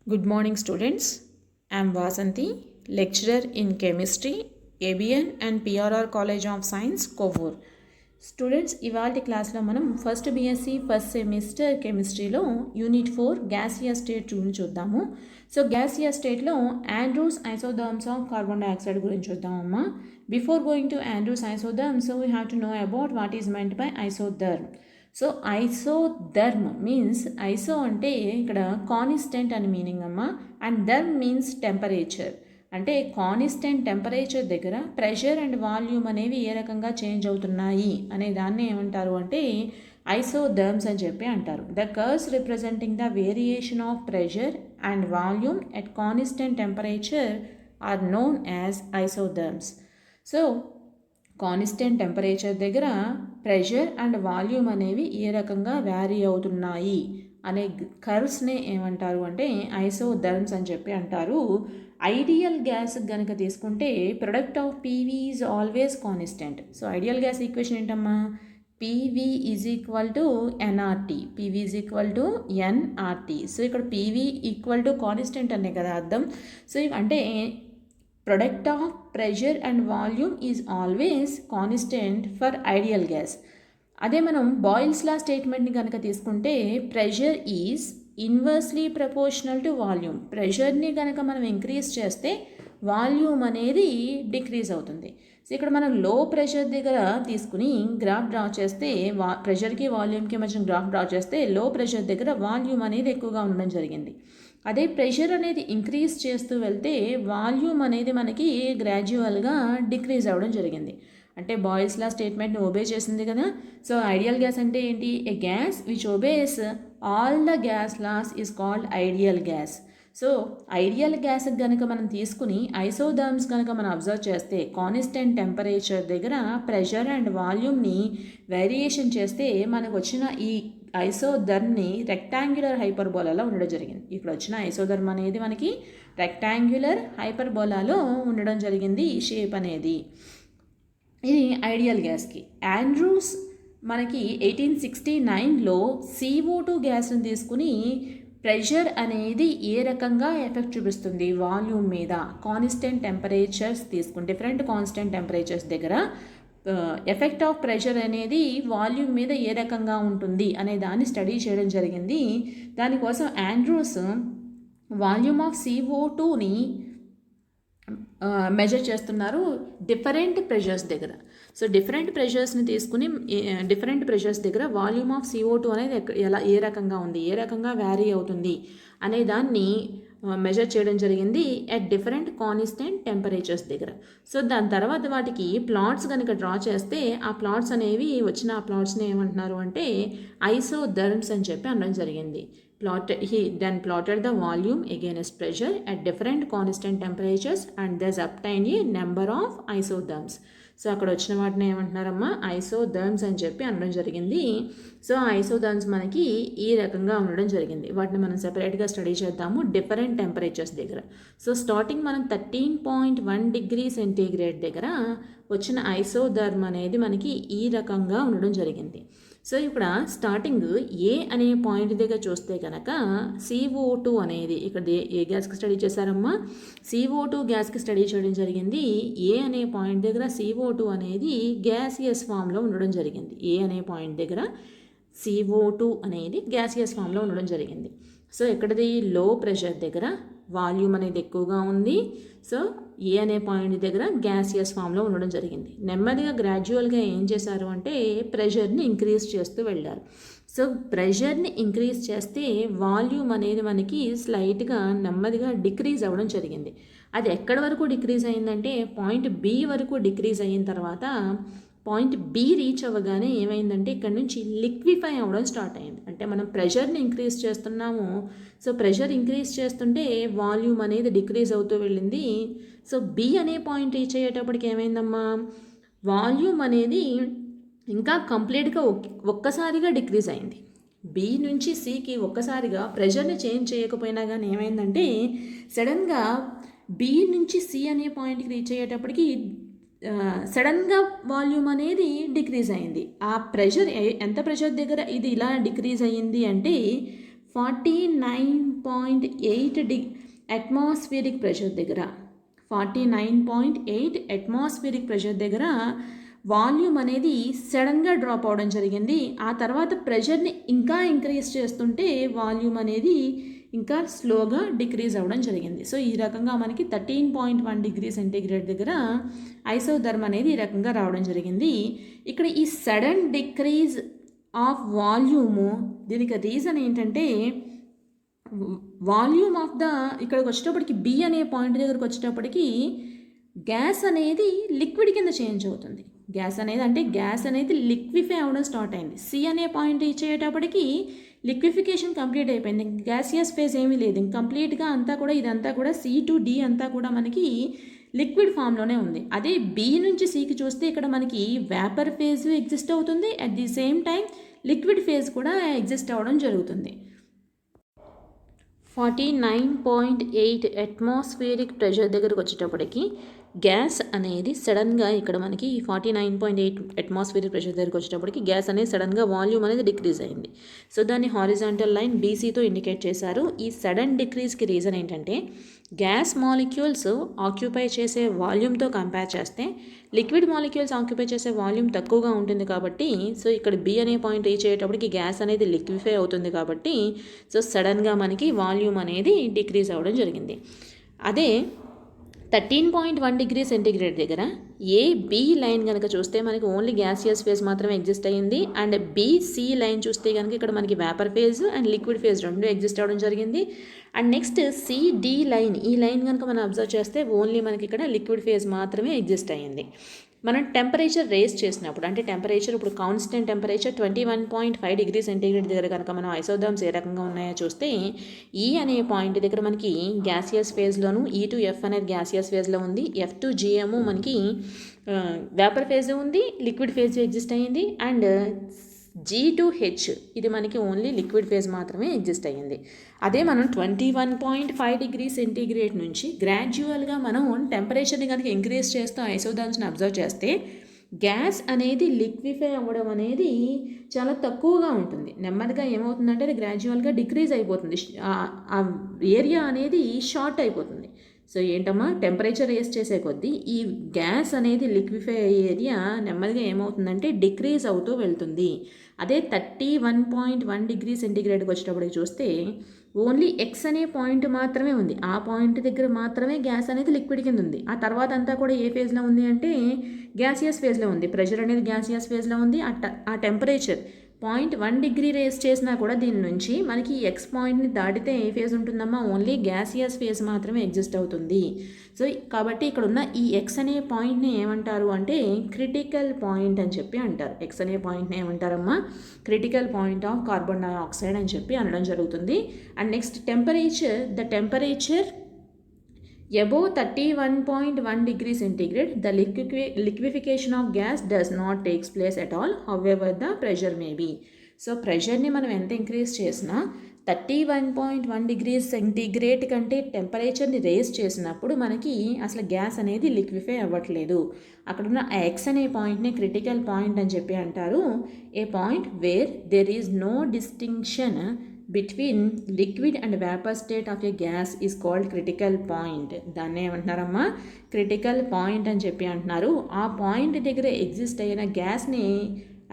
Good morning, students. I am Vasanthi, lecturer in chemistry, ABN and PRR College of Science, Kovur. Students ఇవాళ క్లాస్లో మనం first BSc first semester కెమిస్ట్రీలో unit 4 gaseous state చూద్దాము. So gaseous స్టేట్లో Andrews isotherms of carbon dioxide గురించి చూద్దామమ్మా. Before going to Andrews isotherm, so we have to know about what is meant by isotherm. So isotherm means iso అంటే ఇక్కడ constant అని meaning అమ్మా, and therm means temperature. అంటే constant temperature దగ్గర pressure and volume అనేవి ఏ రకంగా change అవుతున్నాయి అనే దాన్ని ఏమంటారు అంటే ఐసోథర్మ్స్ అని చెప్పి అంటారు. The curves representing the variation of pressure and volume at constant temperature are known as isotherms. So constant temperature దగ్గర ప్రెషర్ అండ్ వాల్యూమ్ అనేవి ఏ రకంగా వ్యారీ అవుతున్నాయి అనే కర్వ్స్నే ఏమంటారు అంటే ఐసోథర్మ్స్ అని చెప్పి అంటారు. ఐడియల్ గ్యాస్ కనుక తీసుకుంటే product of PV is always constant. So ideal gas equation ఏంటమ్మా? PV is equal to NRT. PV is equal to NRT. So ఇక్కడ పీవీ ఈక్వల్ టు కాన్స్టెంట్ అనే కదా అర్థం. సో అంటే product of pressure and volume is always constant for ideal gas. అదే మనం Boyle's law స్టేట్మెంట్ని కనుక తీసుకుంటే pressure is inversely proportional to volume. ప్రెషర్ని కనుక మనం ఇంక్రీజ్ చేస్తే వాల్యూమ్ అనేది డిక్రీజ్ అవుతుంది. సో ఇక్కడ మనం లో ప్రెషర్ దగ్గర తీసుకుని గ్రాఫ్ డ్రా చేస్తే ప్రెషర్కి వాల్యూమ్కి మధ్య గ్రాఫ్ డ్రా చేస్తే లో ప్రెషర్ దగ్గర వాల్యూమ్ అనేది ఎక్కువగా ఉండడం జరిగింది. అదే ప్రెషర్ అనేది ఇంక్రీజ్ చేస్తూ వెళ్తే వాల్యూమ్ అనేది మనకి గ్రాడ్యువల్గా డిక్రీజ్ అవ్వడం జరిగింది. అంటే బాయిల్స్ లా స్టేట్మెంట్ని ఒబే చేసింది కదా. సో ఐడియల్ గ్యాస్ అంటే ఏంటి? A gas which obeys all the gas laws is called ideal gas. So ideal gas కనుక మనం తీసుకుని ఐసోథర్మ్స్ కనుక మనం అబ్జర్వ్ చేస్తే కాన్స్టెంట్ టెంపరేచర్ దగ్గర ప్రెషర్ అండ్ వాల్యూమ్ని వేరియేషన్ చేస్తే మనకు వచ్చిన ఈ ఐసోథర్మ్ని రెక్టాంగ్యులర్ హైపర్బోలాలో ఉండడం జరిగింది. ఇక్కడ వచ్చిన ఐసోథర్మ్ అనేది మనకి రెక్టాంగ్యులర్ హైపర్బోలాలో ఉండడం జరిగింది ఈ షేప్ అనేది. ఇది ఐడియల్ గ్యాస్కి. ఆండ్రూస్ మనకి 1869లో CO2 గ్యాస్ని తీసుకుని ప్రెషర్ అనేది ఏ రకంగా ఎఫెక్ట్ చూపిస్తుంది వాల్యూమ్ మీద, కాన్స్టెంట్ టెంపరేచర్స్ తీసుకుని డిఫరెంట్ కాన్స్టెంట్ టెంపరేచర్స్ దగ్గర ఎఫెక్ట్ ఆఫ్ ప్రెషర్ అనేది వాల్యూమ్ మీద ఏ రకంగా ఉంటుంది అనే దాన్ని స్టడీ చేయడం జరిగింది. దానికోసం ఆండ్రూస్ వాల్యూమ్ ఆఫ్ CO2ని మెజర్ చేస్తున్నారు డిఫరెంట్ ప్రెషర్స్ దగ్గర. సో డిఫరెంట్ ప్రెషర్స్ని తీసుకుని డిఫరెంట్ ప్రెషర్స్ దగ్గర వాల్యూమ్ ఆఫ్ CO2 అనేది ఏ రకంగా ఉంది, ఏ రకంగా వ్యారీ అవుతుంది అనే దాన్ని మెజర్ చేయడం జరిగింది అట్ డిఫరెంట్ కాన్స్టెంట్ టెంపరేచర్స్ దగ్గర. సో దాని తర్వాత వాటికి ప్లాట్స్ కనుక డ్రా చేస్తే ఆ ప్లాట్స్ అనేవి వచ్చిన ఆ ప్లాట్స్ని ఏమంటున్నారు అంటే ఐసోథర్మ్స్ అని చెప్పి అనడం జరిగింది. He then plotted the volume against pressure at different constant temperatures and thus obtained a number of isotherms. So అక్కడ వచ్చిన వాటిని ఏమంటున్నారమ్మా ఐసోథర్మ్స్ అని చెప్పి అనడం జరిగింది. సో ఐసోథర్మ్స్ మనకి ఈ రకంగా ఉండడం జరిగింది. వాటిని మనం సెపరేట్గా స్టడీ చేద్దాము డిఫరెంట్ టెంపరేచర్స్ దగ్గర. సో స్టార్టింగ్ మనం 13.1 డిగ్రీ సెంటీగ్రేడ్ దగ్గర వచ్చిన ఐసోథర్మ్ అనేది మనకి ఈ రకంగా ఉండడం జరిగింది. సో ఇక్కడ స్టార్టింగ్ ఏ అనే పాయింట్ దగ్గర చూస్తే కనుక CO2 అనేది ఇక్కడ ఏ గ్యాస్కి స్టడీ చేశారమ్మా? CO2 గ్యాస్కి స్టడీ చేయడం జరిగింది. ఏ అనే పాయింట్ దగ్గర CO2 అనేది గ్యాసియస్ ఫామ్లో ఉండడం జరిగింది. ఏ అనే పాయింట్ దగ్గర CO2 అనేది గ్యాసియస్ ఫామ్లో ఉండడం జరిగింది. సో ఎక్కడది లో ప్రెషర్ దగ్గర వాల్యూమ్ అనేది ఎక్కువగా ఉంది. సో ఏ అనే పాయింట్ దగ్గర గ్యాసియస్ ఫామ్లో ఉండడం జరిగింది. నెమ్మదిగా గ్రాడ్యువల్గా ఏం చేశారు అంటే ప్రెషర్ని ఇంక్రీజ్ చేస్తూ వెళ్ళారు. సో ప్రెషర్ని ఇంక్రీజ్ చేస్తే వాల్యూమ్ అనేది మనకి స్లైట్గా నెమ్మదిగా డిక్రీజ్ అవ్వడం జరిగింది. అది ఎక్కడి వరకు డిక్రీజ్ అయిందంటే పాయింట్ B వరకు డిక్రీజ్ అయిన తర్వాత పాయింట్ B రీచ్ అవ్వగానే ఏమైందంటే ఇక్కడ నుంచి లిక్విఫై అవ్వడం స్టార్ట్ అయింది. అంటే మనం ప్రెషర్ని ఇంక్రీజ్ చేస్తున్నాము. సో ప్రెషర్ ఇంక్రీజ్ చేస్తుంటే వాల్యూమ్ అనేది డిక్రీజ్ అవుతూ వెళ్ళింది. సో B అనే పాయింట్ రీచ్ అయ్యేటప్పటికి ఏమైందమ్మా వాల్యూమ్ అనేది ఇంకా కంప్లీట్గా ఒక్కసారిగా డిక్రీజ్ అయింది. B నుంచి Cకి ఒక్కసారిగా ప్రెషర్ని చేంజ్ చేయకపోయినా కానీ ఏమైందంటే సడన్గా B నుంచి C అనే పాయింట్కి రీచ్ అయ్యేటప్పటికి సడన్గా వాల్యూమ్ అనేది డిక్రీజ్ అయింది. ఆ ప్రెషర్ ఎంత ప్రెషర్ దగ్గర ఇది ఇలా డిక్రీజ్ అయ్యింది అంటే 49.8 అట్మాస్ఫియరిక్ ప్రెషర్ దగ్గర 49.8 అట్మాస్ఫియరిక్ ప్రెషర్ దగ్గర వాల్యూమ్ అనేది సడన్గా డ్రాప్ అవడం జరిగింది. ఆ తర్వాత ప్రెషర్ని ఇంకా ఇంక్రీజ్ చేస్తుంటే వాల్యూమ్ అనేది ఇంకా స్లోగా డిక్రీజ్ అవ్వడం జరిగింది. సో ఈ రకంగా మనకి 13.1 డిగ్రీ సెంటీగ్రేడ్ దగ్గర ఐసోథర్మ్ అనేది ఈ రకంగా రావడం జరిగింది. ఇక్కడ ఈ సడన్ డిక్రీజ్ ఆఫ్ వాల్యూము దీనికి రీజన్ ఏంటంటే వాల్యూమ్ ఆఫ్ ద ఇక్కడికి వచ్చేటప్పటికి బి అనే పాయింట్ దగ్గరకు వచ్చేటప్పటికి గ్యాస్ అనేది లిక్విడ్ కింద చేంజ్ అవుతుంది. గ్యాస్ అనేది లిక్విఫై అవ్వడం స్టార్ట్ అయింది. సి అనే పాయింట్ రీచ్ అయ్యేటప్పటికి లిక్విఫికేషన్ కంప్లీట్ అయిపోయింది. గ్యాసియస్ ఫేజ్ ఏమీ లేదు. కంప్లీట్గా అంతా కూడా ఇదంతా కూడా సి టు డి అంతా కూడా మనకి లిక్విడ్ ఫామ్లోనే ఉంది. అదే బి నుంచి సికి చూస్తే ఇక్కడ మనకి వేపర్ ఫేజ్ ఎగ్జిస్ట్ అవుతుంది. At the same time liquid phase కూడా ఎగ్జిస్ట్ అవ్వడం జరుగుతుంది. 49.8 అట్మాస్ఫియరిక్ ప్రెషర్ దగ్గరకు వచ్చేటప్పటికి గ్యాస్ అనేది సడన్గా ఇక్కడ మనకి 49.8 అట్మాస్ఫియరిక్ ప్రెషర్ దగ్గరకు వచ్చేటప్పటికి గ్యాస్ అనేది సడన్గా వాల్యూమ్ అనేది డిక్రీజ్ అయింది. సో దాన్ని హారిజాంటల్ లైన్ బీసీతో ఇండికేట్ చేశారు. ఈ సడన్ డిక్రీజ్కి రీజన్ ఏంటంటే గ్యాస్ మాలిక్యూల్స్ ఆక్యుపై చేసే వాల్యూమ్తో కంపేర్ చేస్తే లిక్విడ్ మాలిక్యూల్స్ ఆక్యుపై చేసే వాల్యూమ్ తక్కువగా ఉంటుంది కాబట్టి సో ఇక్కడ బి అనే పాయింట్ రీచ్ అయ్యేటప్పటికి గ్యాస్ అనేది లిక్విఫై అవుతుంది కాబట్టి సో సడన్గా మనకి వాల్యూమ్ అనేది డిక్రీజ్ అవ్వడం జరిగింది. అదే 13.1 డిగ్రీ సెంటీగ్రేడ్ దగ్గర బి లైన్ కనుక చూస్తే మనకి ఓన్లీ గ్యాసియస్ ఫేజ్ మాత్రమే ఎగ్జిస్ట్ అయ్యింది. అండ్ బిసి లైన్ చూస్తే కనుక ఇక్కడ మనకి vapour phase and liquid phase రెండు ఎగ్జిస్ట్ అవ్వడం జరిగింది. అండ్ నెక్స్ట్ సిడి లైన్ ఈ లైన్ కనుక మనం అబ్జర్వ్ చేస్తే ఓన్లీ మనకి ఇక్కడ లిక్విడ్ ఫేజ్ మాత్రమే ఎగ్జిస్ట్ అయ్యింది. మనం టెంపరేచర్ రేస్ చేసినప్పుడు అంటే టెంపరేచర్ ఇప్పుడు కాన్స్టెంట్ టెంపరేచర్ 21.5 డిగ్రీ సెంటీగ్రేడ్ దగ్గర కనుక మనం ఐసోథర్మ్స్ ఏ రకంగా ఉన్నాయో చూస్తే ఈ అనే పాయింట్ దగ్గర మనకి గ్యాసియస్ ఫేజ్లోను ఈ టు ఎఫ్ అనేది గ్యాసియస్ ఫేజ్లో ఉంది. ఎఫ్ టు జిఎము మనకి వేపర్ ఫేజ్ ఉంది, లిక్విడ్ ఫేజ్ ఎగ్జిస్ట్ అయ్యింది. అండ్ జీ టు హెచ్ ఇది మనకి ఓన్లీ లిక్విడ్ ఫేజ్ మాత్రమే ఎగ్జిస్ట్ అయ్యింది. అదే మనం 21.5 డిగ్రీ సెంటీగ్రేడ్ నుంచి గ్రాడ్యువల్గా మనం టెంపరేచర్ని కనుక ఇంక్రీజ్ చేస్తూ ఐసోథర్మ్స్ని అబ్జర్వ్ చేస్తే గ్యాస్ అనేది లిక్విఫై అవ్వడం అనేది చాలా తక్కువగా ఉంటుంది. నెమ్మదిగా ఏమవుతుందంటే అది గ్రాడ్యువల్గా డిక్రీజ్ అయిపోతుంది. ఆ ఏరియా అనేది షార్ట్ అయిపోతుంది. సో ఏంటమ్మా టెంపరేచర్ రేస్ చేసే కొద్దీ ఈ గ్యాస్ అనేది లిక్విఫై అయ్యే ఏరియా నెమ్మదిగా ఏమవుతుందంటే డిక్రీజ్ అవుతూ వెళ్తుంది. అదే 31.1 డిగ్రీ సెంటీగ్రేడ్కి వచ్చేటప్పటికి చూస్తే ఓన్లీ ఎక్స్ అనే పాయింట్ మాత్రమే ఉంది. ఆ పాయింట్ దగ్గర మాత్రమే గ్యాస్ అనేది లిక్విడ్ కింద ఉంది. ఆ తర్వాత అంతా కూడా ఏ ఫేజ్లో ఉంది అంటే గ్యాసియస్ ఫేజ్లో ఉంది. ప్రెషర్ అనేది గ్యాసియస్ ఫేజ్లో ఉంది. ఆ టెంపరేచర్ 0.1 డిగ్రీ రేస్ చేసినా కూడా దీని నుంచి మనకి ఎక్స్ పాయింట్ని దాటితే ఏ ఫేజ్ ఉంటుందమ్మా ఓన్లీ గ్యాసియస్ ఫేజ్ మాత్రమే ఎగ్జిస్ట్ అవుతుంది. సో కాబట్టి ఇక్కడ ఉన్న ఈ ఎక్స్ అనే పాయింట్ని ఏమంటారు అంటే క్రిటికల్ పాయింట్ అని చెప్పి అంటారు. ఎక్స్ అనే పాయింట్ని ఏమంటారమ్మా critical point of carbon dioxide అని చెప్పి అనడం జరుగుతుంది. And next the temperature above 31.1 degree centigrade, the liquefaction of gas does not takes place at all, however the pressure may be. So ప్రెషర్ని మనం ఎంత ఇంక్రీజ్ చేసినా 31.1 డిగ్రీ సెంటీగ్రేడ్ కంటే టెంపరేచర్ని race చేసినప్పుడు మనకి అసలు గ్యాస్ అనేది లిక్విఫై అవ్వట్లేదు. అక్కడున్న ఎక్స్ అనే పాయింట్ని క్రిటికల్ పాయింట్ అని చెప్పి అంటారు. A point where there is no distinction between liquid and vapour state of a gas is called critical point. దాన్ని ఏమంటున్నారమ్మా క్రిటికల్ పాయింట్ అని చెప్పి అంటున్నారు. ఆ పాయింట్ దగ్గర ఎగ్జిస్ట్ అయిన గ్యాస్ని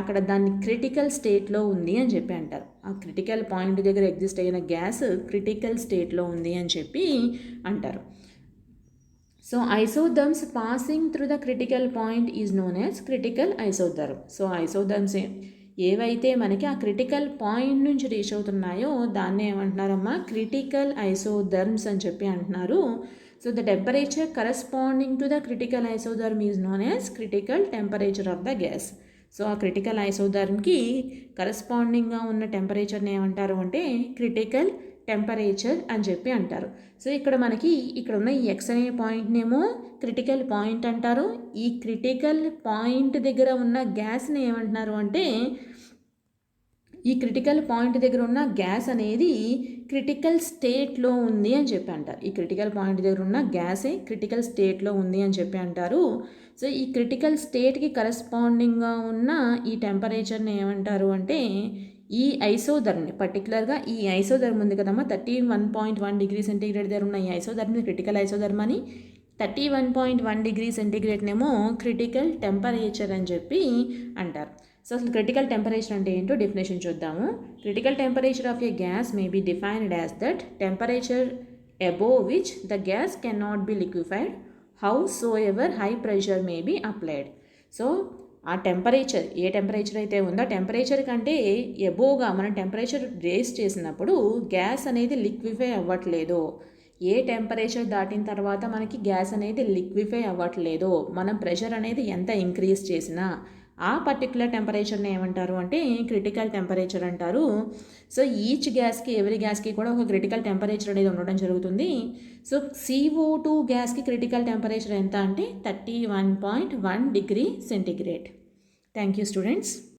అక్కడ దాన్ని క్రిటికల్ స్టేట్లో ఉంది అని చెప్పి అంటారు. ఆ క్రిటికల్ పాయింట్ దగ్గర ఎగ్జిస్ట్ అయిన గ్యాస్ క్రిటికల్ స్టేట్లో ఉంది అని చెప్పి అంటారు. So isotherms passing through the critical point is known as critical isotherm. So isotherms ఏవైతే మనకి ఆ క్రిటికల్ పాయింట్ నుంచి రీచ్ అవుతున్నాయో దాన్ని ఏమంటున్నారమ్మా క్రిటికల్ ఐసోథర్మ్స్ అని చెప్పి అంటున్నారు. So the temperature corresponding to the critical isotherm is known as critical temperature of the gas. So ఆ క్రిటికల్ ఐసోథర్మ్కి కరస్పాండింగ్గా ఉన్న టెంపరేచర్ని ఏమంటారు అంటే క్రిటికల్ టెంపరేచర్ అని చెప్పి అంటారు. సో ఇక్కడ మనకి ఇక్కడ ఉన్న ఈ ఎక్స్ అనే పాయింట్నేమో క్రిటికల్ పాయింట్ అంటారు. ఈ క్రిటికల్ పాయింట్ దగ్గర ఉన్న గ్యాస్ని ఏమంటున్నారు అంటే ఈ క్రిటికల్ పాయింట్ దగ్గర ఉన్న గ్యాస్ అనేది క్రిటికల్ స్టేట్లో ఉంది అని చెప్పి అంటారు. ఈ క్రిటికల్ పాయింట్ దగ్గర ఉన్న గ్యాసే క్రిటికల్ స్టేట్లో ఉంది అని చెప్పి అంటారు. సో ఈ క్రిటికల్ స్టేట్కి కరస్పాండింగ్గా ఉన్న ఈ టెంపరేచర్ని ఏమంటారు అంటే ఈ ఐసోథర్మ్ని పర్టికులర్గా ఈ ఐసోథర్మ్ ఉంది కదమ్మా 31.1 డిగ్రీ సెంటీగ్రేడ్ దగ్గర ఉన్న ఈ ఐసోథర్మ్ని క్రిటికల్ ఐసోథర్మ్ అని, 31.1 డిగ్రీ సెంటీగ్రేడ్నేమో క్రిటికల్ టెంపరేచర్ అని చెప్పి అంటారు. సో అసలు క్రిటికల్ టెంపరేచర్ అంటే ఏంటో డెఫినేషన్ చూద్దాము. Critical temperature of a gas may be defined as that temperature above which the gas cannot be liquefied howsoever high pressure may be applied. So ఆ temperature ఏ temperature అయితే ఉందో temperature కంటే ఎబోవ్గా మనం temperature race చేసినప్పుడు gas అనేది liquefy అవ్వట్లేదు. ఏ temperature దాటిన తర్వాత మనకి గ్యాస్ అనేది లిక్విఫై అవ్వట్లేదు, మనం ప్రెషర్ అనేది ఎంత ఇంక్రీజ్ చేసినా ఆ పర్టికులర్ టెంపరేచర్ని ఏమంటారు అంటే క్రిటికల్ టెంపరేచర్ అంటారు. సో ఈచ్ గ్యాస్కి ఎవరి గ్యాస్కి కూడా ఒక క్రిటికల్ టెంపరేచర్ అనేది ఉండడం జరుగుతుంది. సో CO2 గ్యాస్కి క్రిటికల్ టెంపరేచర్ ఎంత అంటే 31.1 degree centigrade. Thank you students.